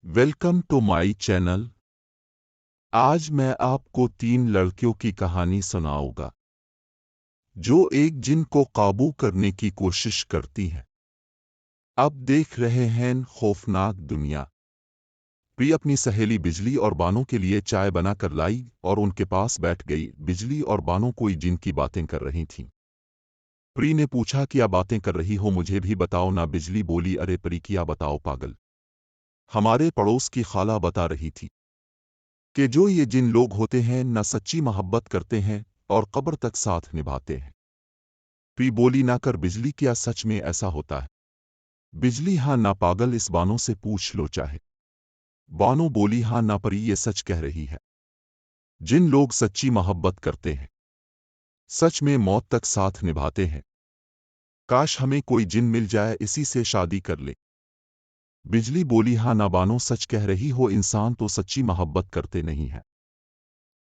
Welcome to my channel. आज मैं आपको 3 लड़कियों की कहानी सुनाऊंगा जो एक जिन को काबू करने की कोशिश करती हैं। अब देख रहे हैं खौफनाक दुनिया। प्री अपनी सहेली बिजली और बानो के लिए चाय बनाकर लाई और उनके पास बैठ गई। बिजली और बानो कोई जिन की बातें कर रही थीं। प्री ने पूछा, क्या बातें कर रही हो, मुझे भी बताओ ना। बिजली बोली, अरे प्री, क्या बताओ पागल, हमारे पड़ोस की खाला बता रही थी कि जो ये जिन लोग होते हैं न सच्ची मोहब्बत करते हैं और कब्र तक साथ निभाते हैं। प्री बोली, ना कर बिजली, क्या सच में ऐसा होता है? बिजली, हाँ ना पागल, इस बानो से पूछ लो चाहे। बानो बोली, हाँ ना परी, ये सच कह रही है। जिन लोग सच्ची मोहब्बत करते हैं, सच में मौत तक साथ निभाते हैं। काश हमें कोई जिन मिल जाए, इसी से शादी कर ले। बिजली बोली, हाँ ना बानो, सच कह रही हो, इंसान तो सच्ची मोहब्बत करते नहीं है।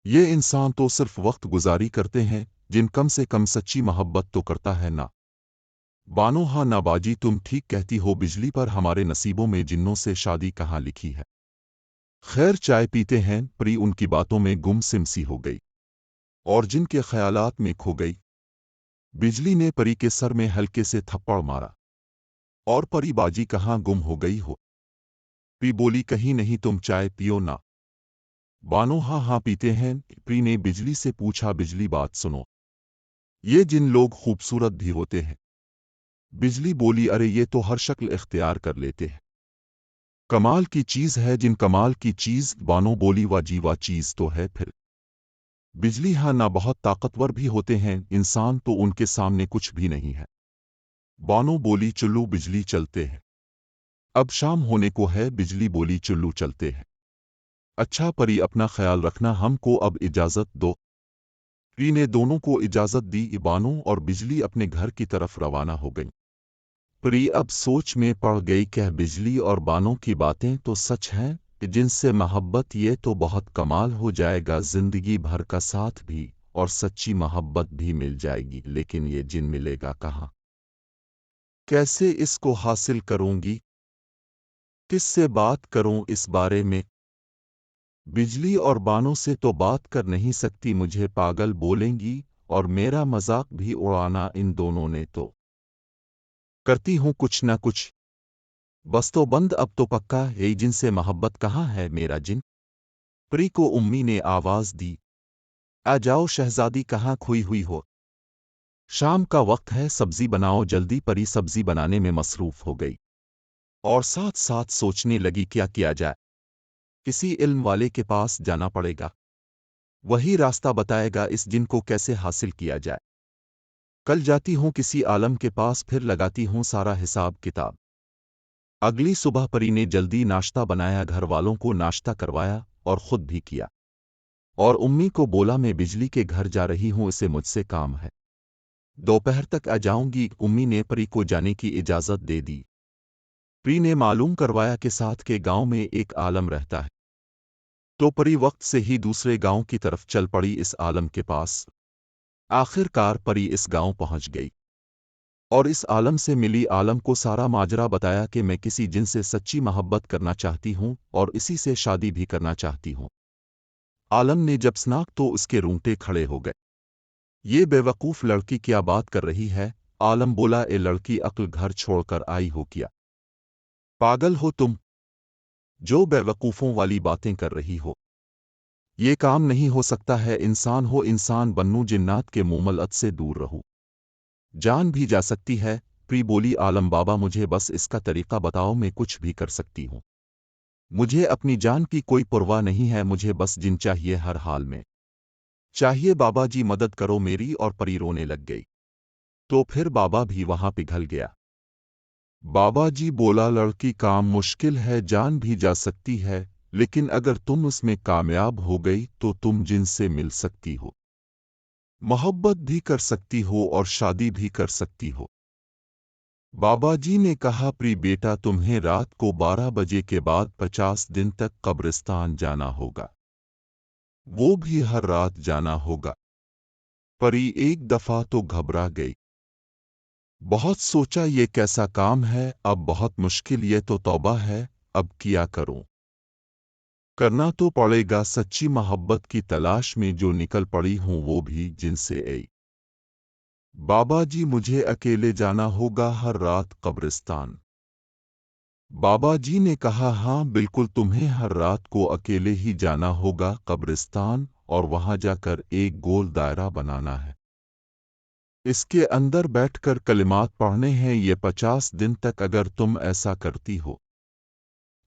ये इंसान तो सिर्फ वक्त गुजारी करते हैं। जिन कम से कम सच्ची मोहब्बत तो करता है ना। बानो, हाँ ना बाजी, तुम ठीक कहती हो बिजली, पर हमारे नसीबों में जिन्नों से शादी कहाँ लिखी है। खैर, चाय पीते हैं। प्री उनकी बातों में गुमसिम सी हो गई और जिनके ख्यालात में खो गई। बिजली ने परी के सर में हल्के से थप्पड़ मारा। और परी, बाजी कहाँ गुम हो गई हो? प्री बोली, कहीं नहीं, तुम चाय पियो ना। बानो, हाँ हाँ पीते हैं। प्री ने बिजली से पूछा, बिजली बात सुनो, ये जिन लोग खूबसूरत भी होते हैं? बिजली बोली, अरे ये तो हर शक्ल इख्तियार कर लेते हैं। कमाल की चीज है जिन, कमाल की चीज। बानो बोली, वाह जीवा चीज तो है फिर। बिजली, हाँ ना, बहुत ताकतवर भी होते हैं, इंसान तो उनके सामने कुछ भी नहीं है। बानो बोली, चुल्लू बिजली, चलते हैं। अब शाम होने को है। बिजली बोली, चुल्लू चलते हैं। अच्छा परी, अपना ख्याल रखना, हमको अब इजाजत दो। प्री ने दोनों को इजाजत दी। बानो और बिजली अपने घर की तरफ रवाना हो गई। प्री अब सोच में पड़ गई, क्या बिजली और बानों की बातें तो सच हैं कि जिनसे मोहब्बत ये तो बहुत कमाल हो जाएगा, जिंदगी भर का साथ भी और सच्ची मोहब्बत भी मिल जाएगी। लेकिन ये जिन मिलेगा कहाँ? कैसे इसको हासिल करूंगी? किससे बात करूं इस बारे में? बिजली और बानों से तो बात कर नहीं सकती, मुझे पागल बोलेंगी और मेरा मजाक भी उड़ाना इन दोनों ने तो। करती हूं कुछ ना कुछ। बस तो बंद अब तो पक्का, ये जिनसे मोहब्बत कहाँ है मेरा जिन? परी को उम्मी ने आवाज दी, आ जाओ शहजादी, कहाँ खोई हुई हो? शाम का वक्त है, सब्जी बनाओ जल्दी। परी सब्जी बनाने में मसरूफ हो गई और साथ साथ सोचने लगी, क्या किया जाए। किसी इल्म वाले के पास जाना पड़ेगा, वही रास्ता बताएगा इस जिन को कैसे हासिल किया जाए। कल जाती हूँ किसी आलम के पास, फिर लगाती हूँ सारा हिसाब किताब। अगली सुबह परी ने जल्दी नाश्ता बनाया, घर वालों को नाश्ता करवाया और खुद भी किया और उम्मी को बोला, मैं बिजली के घर जा रही हूँ, इसे मुझसे काम है, दोपहर तक आ जाऊंगी। उम्मी ने परी को जाने की इजाजत दे दी। परी ने मालूम करवाया कि साथ के गांव में एक आलम रहता है। तो परी वक्त से ही दूसरे गांव की तरफ चल पड़ी, इस आलम के पास। आखिरकार परी इस गांव पहुंच गई और इस आलम से मिली। आलम को सारा माजरा बताया कि मैं किसी जिन से सच्ची मोहब्बत करना चाहती हूँ और इसी से शादी भी करना चाहती हूँ। आलम ने जब सुना तो उसके रूंगटे खड़े हो गए। ये बेवकूफ़ लड़की क्या बात कर रही है? आलम बोला, ए लड़की, अक्ल घर छोड़कर आई हो क्या? पागल हो तुम, जो बेवकूफ़ों वाली बातें कर रही हो? ये काम नहीं हो सकता है, इंसान हो इंसान बनूं, जिन्नात के मुमलत से दूर रहूं। जान भी जा सकती है। प्री बोली, आलम बाबा, मुझे बस इसका तरीका बताओ, मैं कुछ भी कर सकती हूँ। मुझे अपनी जान की कोई परवाह नहीं है, मुझे बस जिन चाहिए, हर हाल में चाहिए। बाबा जी मदद करो मेरी। और परी रोने लग गई। तो फिर बाबा भी वहां पिघल गया। बाबा जी बोला, लड़की, काम मुश्किल है, जान भी जा सकती है, लेकिन अगर तुम उसमें कामयाब हो गई तो तुम जिनसे मिल सकती हो, मोहब्बत भी कर सकती हो और शादी भी कर सकती हो। बाबा जी ने कहा, प्री बेटा, तुम्हें रात को 12 बजे के बाद 50 दिन तक कब्रिस्तान जाना होगा, वो भी हर रात जाना होगा। परी एक दफा तो घबरा गई, बहुत सोचा ये कैसा काम है, अब बहुत मुश्किल, ये तो तौबा है, अब क्या करूं? करना तो पड़ेगा। सच्ची मोहब्बत की तलाश में जो निकल पड़ी हूं वो भी जिनसे आई। बाबा जी मुझे अकेले जाना होगा हर रात कब्रिस्तान। बाबा जी ने कहा हाँ बिल्कुल तुम्हें हर रात को अकेले ही जाना होगा कब्रिस्तान और वहां जाकर एक गोल दायरा बनाना है। इसके अंदर बैठकर कलिमात पढ़ने हैं ये 50 दिन तक। अगर तुम ऐसा करती हो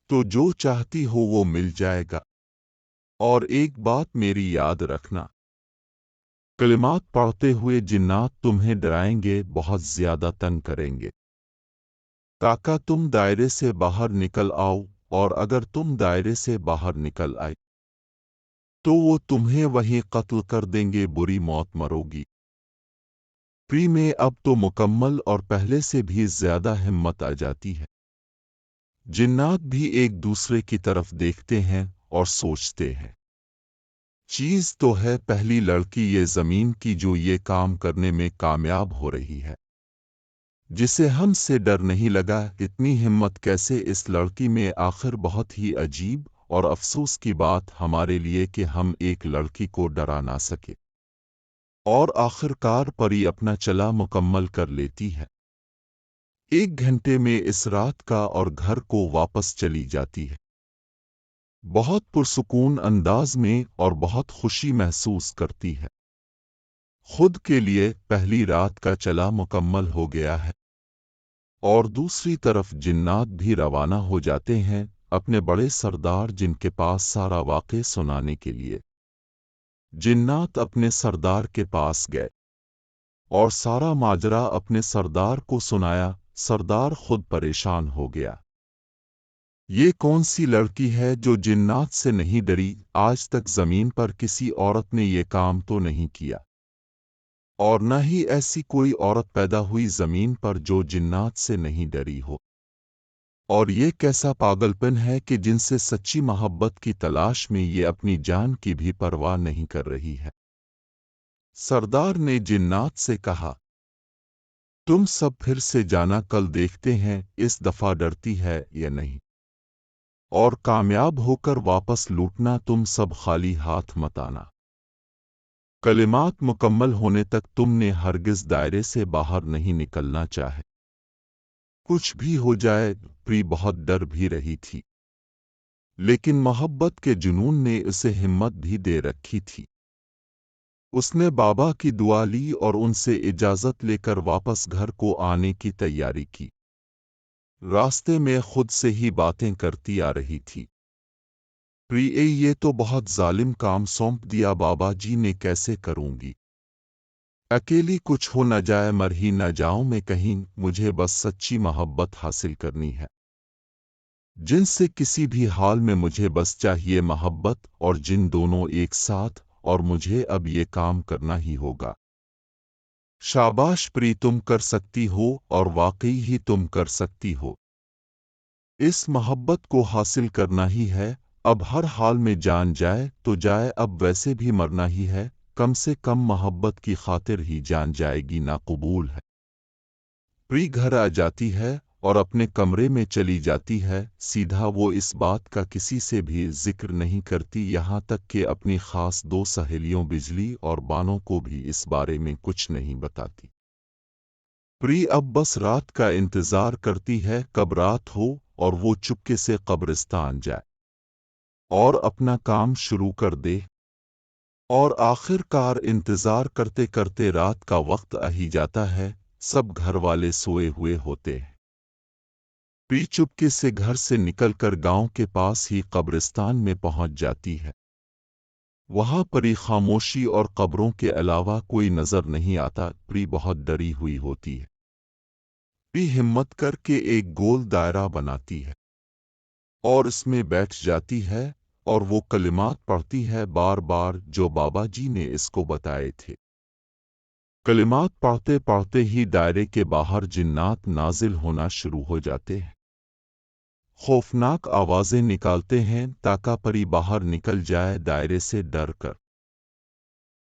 तो जो चाहती हो वो मिल जाएगा। और एक बात मेरी याद रखना, कलिमात पढ़ते हुए जिन्नात तुम्हें डराएंगे, बहुत ज्यादा तंग करेंगे ताकि तुम दायरे से बाहर निकल आओ। और अगर तुम दायरे से बाहर निकल आए तो वो तुम्हें वहीं कत्ल कर देंगे, बुरी मौत मरोगी। प्री में अब तो मुकम्मल और पहले से भी ज्यादा हिम्मत आ जाती है। जिन्नात भी एक दूसरे की तरफ देखते हैं और सोचते हैं चीज तो है पहली लड़की ये जमीन की जो ये काम करने में कामयाब हो रही है, जिसे हमसे डर नहीं लगा। इतनी हिम्मत कैसे इस लड़की में? आखिर बहुत ही अजीब और अफसोस की बात हमारे लिए कि हम एक लड़की को डरा ना सके और आखिरकार परी अपना चला मुकम्मल कर लेती है। 1 घंटे में इस रात का और घर को वापस चली जाती है, बहुत पुरसुकून अंदाज में और बहुत खुशी महसूस करती है। खुद के लिए पहली रात का चला मुकम्मल हो गया है। और दूसरी तरफ जिन्नात भी रवाना हो जाते हैं अपने बड़े सरदार जिनके पास सारा वाक़े सुनाने के लिए। जिन्नात अपने सरदार के पास गए और सारा माजरा अपने सरदार को सुनाया। सरदार खुद परेशान हो गया। ये कौन सी लड़की है जो जिन्नात से नहीं डरी? आज तक जमीन पर किसी औरत ने ये काम तो नहीं किया और न ही ऐसी कोई औरत पैदा हुई जमीन पर जो जिन्नात से नहीं डरी हो। और ये कैसा पागलपन है कि जिनसे सच्ची मोहब्बत की तलाश में ये अपनी जान की भी परवाह नहीं कर रही है। सरदार ने जिन्नात से कहा तुम सब फिर से जाना, कल देखते हैं इस दफा डरती है या नहीं, और कामयाब होकर वापस लूटना। तुम सब खाली हाथ मत आना। कलिमात मुकम्मल होने तक तुमने हरगिज दायरे से बाहर नहीं निकलना चाहे। कुछ भी हो जाए। प्री बहुत डर भी रही थी, लेकिन मोहब्बत के जुनून ने उसे हिम्मत भी दे रखी थी। उसने बाबा की दुआ ली और उनसे इजाज़त लेकर वापस घर को आने की तैयारी की। रास्ते में खुद से ही बातें करती आ रही थी, प्रिय ये तो बहुत जालिम काम सौंप दिया बाबा जी ने, कैसे करूंगी? अकेली कुछ हो न जाए, मर ही न जाऊं मैं कहीं। मुझे बस सच्ची मोहब्बत हासिल करनी है, जिनसे किसी भी हाल में मुझे बस चाहिए मोहब्बत और जिन दोनों एक साथ। और मुझे अब ये काम करना ही होगा। शाबाश प्री, तुम कर सकती हो और वाकई ही तुम कर सकती हो। इस मोहब्बत को हासिल करना ही है। अब हर हाल में जान जाए तो जाए, अब वैसे भी मरना ही है। कम से कम मोहब्बत की खातिर ही जान जाएगी ना, कबूल है। प्री घर आ जाती है और अपने कमरे में चली जाती है सीधा। वो इस बात का किसी से भी जिक्र नहीं करती, यहाँ तक कि अपनी खास 2 सहेलियों बिजली और बानो को भी इस बारे में कुछ नहीं बताती। प्री अब बस रात का इंतजार करती है, कब रात हो और वो चुपके से कब्रिस्तान जाए और अपना काम शुरू कर दे। और आखिरकार इंतजार करते करते रात का वक्त आ ही जाता है। सब घर वाले सोए हुए होते हैं। प्री चुपके से घर से निकलकर गांव के पास ही कब्रिस्तान में पहुंच जाती है। वहां परी खामोशी और कब्रों के अलावा कोई नजर नहीं आता। प्री बहुत डरी हुई होती है। प्री हिम्मत करके एक गोल दायरा बनाती है और इसमें बैठ जाती है और वो कलिमात पढ़ती है बार बार जो बाबा जी ने इसको बताए थे। कलिमात पढ़ते पढ़ते ही दायरे के बाहर जिन्नात नाजिल होना शुरू हो जाते हैं। खौफनाक आवाजें निकालते हैं ताकि परी बाहर निकल जाए दायरे से डर कर।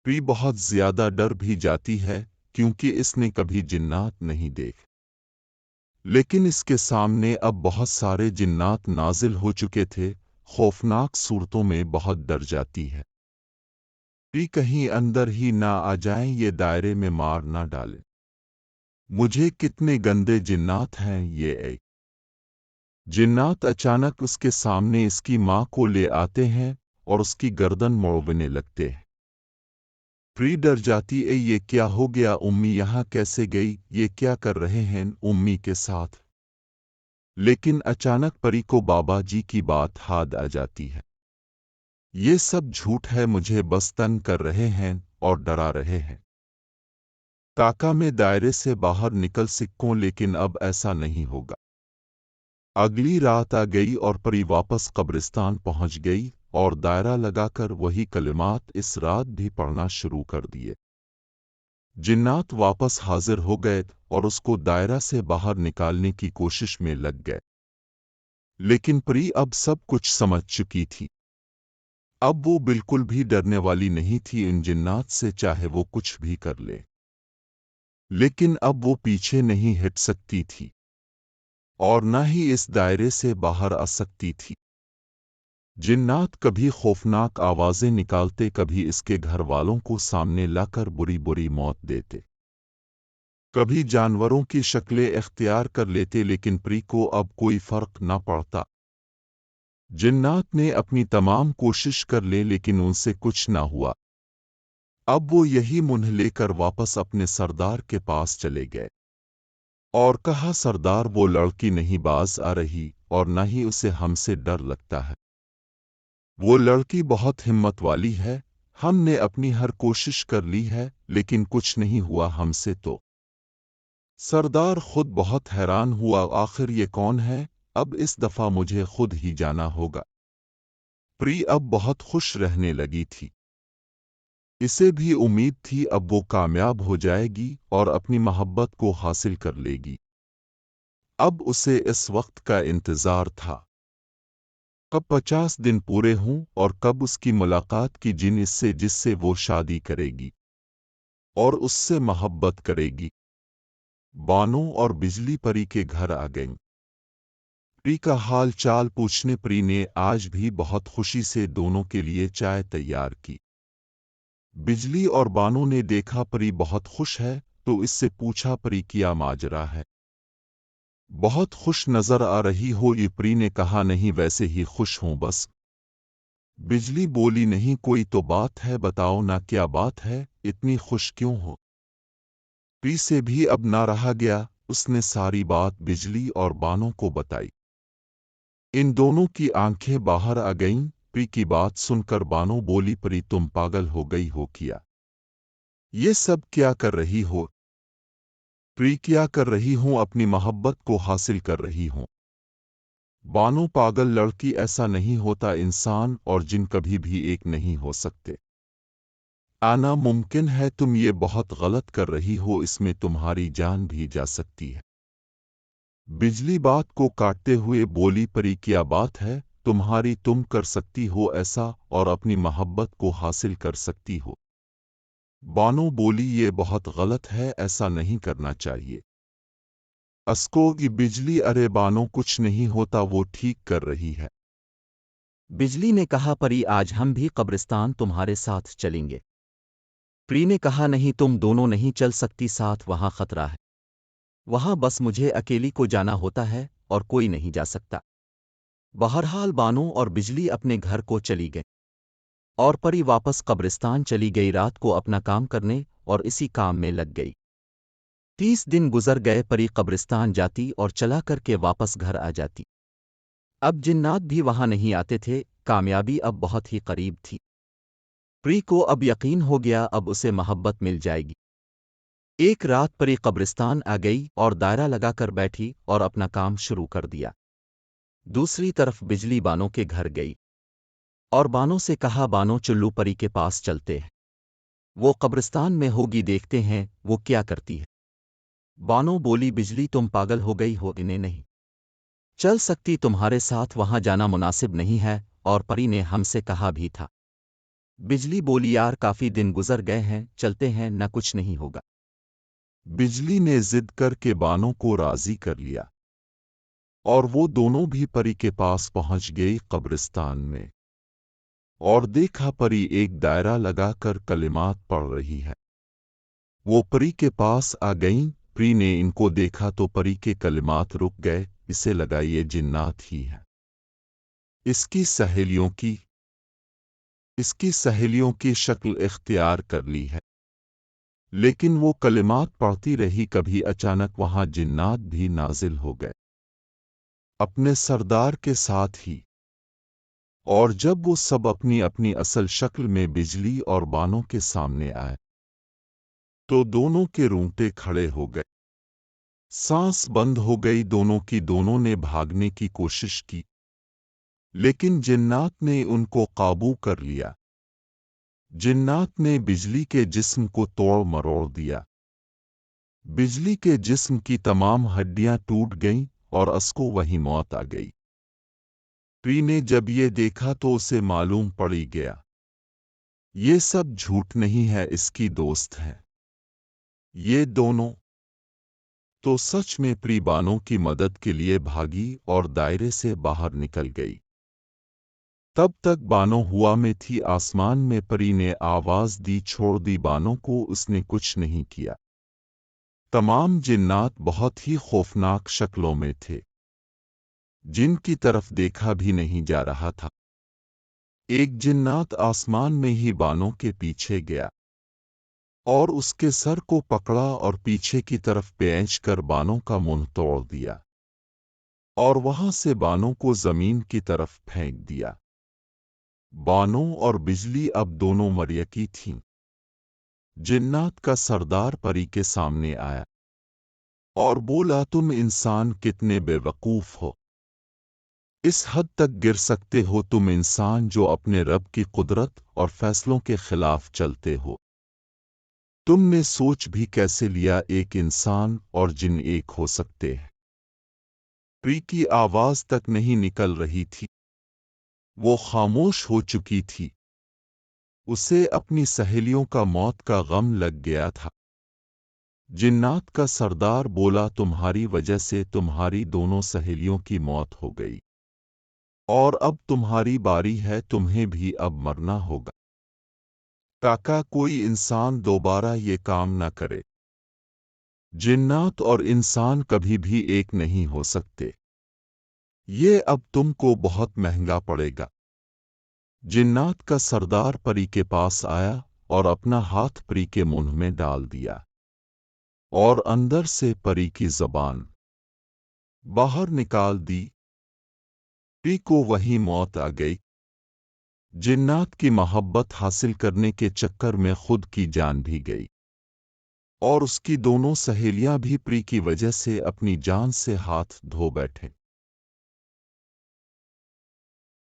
प्री बहुत ज्यादा डर भी जाती है क्योंकि इसने कभी जिन्नात नहीं देखे, लेकिन इसके सामने अब बहुत सारे जिन्नात नाजिल हो चुके थे। خوفناक सूरतों में बहुत डर जाती है। परी कहीं अंदर ही ना आ जाएं, ये दायरे में मार ना डालें। मुझे कितने गंदे जिन्नात हैं ये। एक जिन्नात अचानक उसके सामने इसकी माँ को ले आते हैं और उसकी गर्दन मोड़ने लगते हैं। परी डर जाती है, ये क्या हो गया, उम्मी यहाँ कैसे गई, ये क्या कर रहे हैं उम्मी के साथ। लेकिन अचानक परी को बाबा जी की बात याद आ जाती है। ये सब झूठ है, मुझे बस तंग कर रहे हैं और डरा रहे हैं। काका मैं दायरे से बाहर निकल सकूं, लेकिन अब ऐसा नहीं होगा। अगली रात आ गई और परी वापस कब्रिस्तान पहुंच गई और दायरा लगाकर वही कलिमात इस रात भी पढ़ना शुरू कर दिए। जिन्नात वापस हाजिर हो गए और उसको दायरा से बाहर निकालने की कोशिश में लग गए। लेकिन परी अब सब कुछ समझ चुकी थी। अब वो बिल्कुल भी डरने वाली नहीं थी इन जिन्नात से, चाहे वो कुछ भी कर ले। लेकिन अब वो पीछे नहीं हट सकती थी और न ही इस दायरे से बाहर आ सकती थी। जिन्नात कभी खौफनाक आवाजें निकालते, कभी इसके घर वालों को सामने लाकर बुरी बुरी मौत देते, कभी जानवरों की शक्लें इख्तियार कर लेते, लेकिन परी को अब कोई फर्क न पड़ता। जिन्नात ने अपनी तमाम कोशिश कर ले, लेकिन उनसे कुछ ना हुआ। अब वो यही मुंह लेकर वापस अपने सरदार के पास चले गए और कहा, सरदार वो लड़की नहीं बाज आ रही और न ही उसे हमसे डर लगता है। वो लड़की बहुत हिम्मत वाली है, हमने अपनी हर कोशिश कर ली है लेकिन कुछ नहीं हुआ हमसे। तो सरदार खुद बहुत हैरान हुआ, आखिर ये कौन है, अब इस दफा मुझे खुद ही जाना होगा। परी अब बहुत खुश रहने लगी थी। इसे भी उम्मीद थी अब वो कामयाब हो जाएगी और अपनी मोहब्बत को हासिल कर लेगी। अब उसे इस वक्त का इंतजार था, कब 50 दिन पूरे हों और कब उसकी मुलाकात की जिससे वो शादी करेगी और उससे मोहब्बत करेगी। बानो और बिजली परी के घर आ गईं। परी का हाल चाल पूछने परी ने आज भी बहुत खुशी से दोनों के लिए चाय तैयार की। बिजली और बानो ने देखा परी बहुत खुश है तो इससे पूछा, परी क्या माजरा है, बहुत खुश नजर आ रही हो। ये परी ने कहा, नहीं वैसे ही खुश हूं बस। बिजली बोली, नहीं कोई तो बात है, बताओ ना क्या बात है, इतनी खुश क्यों हो। परी से भी अब ना रहा गया, उसने सारी बात बिजली और बानो को बताई। इन दोनों की आंखें बाहर आ गईं। परी की बात सुनकर बानो बोली, परी तुम पागल हो गई हो क्या, ये सब क्या कर रही हो। परी क्या कर रही हूं, अपनी मोहब्बत को हासिल कर रही हूं। बानो पागल लड़की, ऐसा नहीं होता, इंसान और जिन कभी भी एक नहीं हो सकते। आना मुमकिन है, तुम ये बहुत गलत कर रही हो, इसमें तुम्हारी जान भी जा सकती है। बिजली बात को काटते हुए बोली, परी क्या बात है तुम्हारी, तुम कर सकती हो ऐसा और अपनी मोहब्बत को हासिल कर सकती हो। बानो बोली, ये बहुत गलत है, ऐसा नहीं करना चाहिए। अस्को की बिजली, अरे बानो कुछ नहीं होता, वो ठीक कर रही है। बिजली ने कहा, परी आज हम भी कब्रिस्तान तुम्हारे साथ चलेंगे। परी ने कहा, नहीं तुम दोनों नहीं चल सकती साथ, वहां खतरा है। वहां बस मुझे अकेली को जाना होता है और कोई नहीं जा सकता। बहरहाल बानो और बिजली अपने घर को चली गई और परी वापस कब्रिस्तान चली गई, रात को अपना काम करने और इसी काम में लग गई। 30 दिन गुजर गए, परी कब्रिस्तान जाती और चला करके वापस घर आ जाती। अब जिन्नात भी वहां नहीं आते थे, कामयाबी अब बहुत ही करीब थी। परी को अब यकीन हो गया अब उसे मोहब्बत मिल जाएगी। एक रात परी कब्रिस्तान आ गई और दायरा लगाकर बैठी और अपना काम शुरू कर दिया। दूसरी तरफ बिजली बानो के घर गई और बानो से कहा, बानो चुल्लू परी के पास चलते हैं, वो कब्रिस्तान में होगी, देखते हैं वो क्या करती है। बानो बोली, बिजली तुम पागल हो गई हो, इन्हें नहीं चल सकती, तुम्हारे साथ वहां जाना मुनासिब नहीं है और परी ने हमसे कहा भी था। बिजली बोली, यार काफी दिन गुजर गए हैं, चलते हैं न, कुछ नहीं होगा। बिजली ने जिद करके बानो को राजी कर लिया और वो दोनों भी परी के पास पहुंच गई कब्रिस्तान में, और देखा परी एक दायरा लगाकर कलिमात पढ़ रही है। वो परी के पास आ गईं। परी ने इनको देखा तो परी के कलिमात रुक गए। इसे लगा ये जिन्नात ही है। इसकी सहेलियों की शक्ल इख्तियार कर ली है। लेकिन वो कलिमात पढ़ती रही। कभी अचानक वहां जिन्नात भी नाजिल हो गए अपने सरदार के साथ ही। और जब वो सब अपनी अपनी असल शक्ल में बिजली और बानों के सामने आए तो दोनों के रोंगटे खड़े हो गए, सांस बंद हो गई दोनों की। दोनों ने भागने की कोशिश की, लेकिन जिन्नात ने उनको काबू कर लिया। जिन्नात ने बिजली के जिस्म को तोड़ मरोड़ दिया। बिजली के जिस्म की तमाम हड्डियां टूट गईं और उसको वहीं मौत आ गई। परी ने जब ये देखा तो उसे मालूम पड़ ही गया ये सब झूठ नहीं है, इसकी दोस्त है। ये दोनों तो सच में परी बानों की मदद के लिए भागी और दायरे से बाहर निकल गई। तब तक बानो हुआ में थी। आसमान में परी ने आवाज दी, छोड़ दी बानों को। उसने कुछ नहीं किया। तमाम जिन्नात बहुत ही खौफनाक शक्लों में थे, जिनकी तरफ देखा भी नहीं जा रहा था। एक जिन्नात आसमान में ही बानों के पीछे गया और उसके सर को पकड़ा और पीछे की तरफ पेंच कर बानों का मुंह तोड़ दिया और वहां से बानों को जमीन की तरफ फेंक दिया। बानों और बिजली अब दोनों मरियकी थीं। जिन्नात का सरदार परी के सामने आया और बोला, तुम इंसान कितने बेवकूफ हो, इस हद तक गिर सकते हो तुम इंसान जो अपने रब की कुदरत और फैसलों के खिलाफ चलते हो। तुमने सोच भी कैसे लिया एक इंसान और जिन एक हो सकते हैं। परी की आवाज तक नहीं निकल रही थी, वो खामोश हो चुकी थी। उसे अपनी सहेलियों का मौत का गम लग गया था। जिन्नात का सरदार बोला, तुम्हारी वजह से तुम्हारी दोनों सहेलियों की मौत हो गई और अब तुम्हारी बारी है, तुम्हें भी अब मरना होगा। ताकि कोई इंसान दोबारा ये काम न करे। जिन्नात और इंसान कभी भी एक नहीं हो सकते। ये अब तुमको बहुत महंगा पड़ेगा। जिन्नात का सरदार परी के पास आया और अपना हाथ परी के मुंह में डाल दिया और अंदर से परी की ज़बान बाहर निकाल दी। परी को वही मौत आ गई। जिन्नात की मोहब्बत हासिल करने के चक्कर में खुद की जान भी गई और उसकी दोनों सहेलियां भी परी की वजह से अपनी जान से हाथ धो बैठे।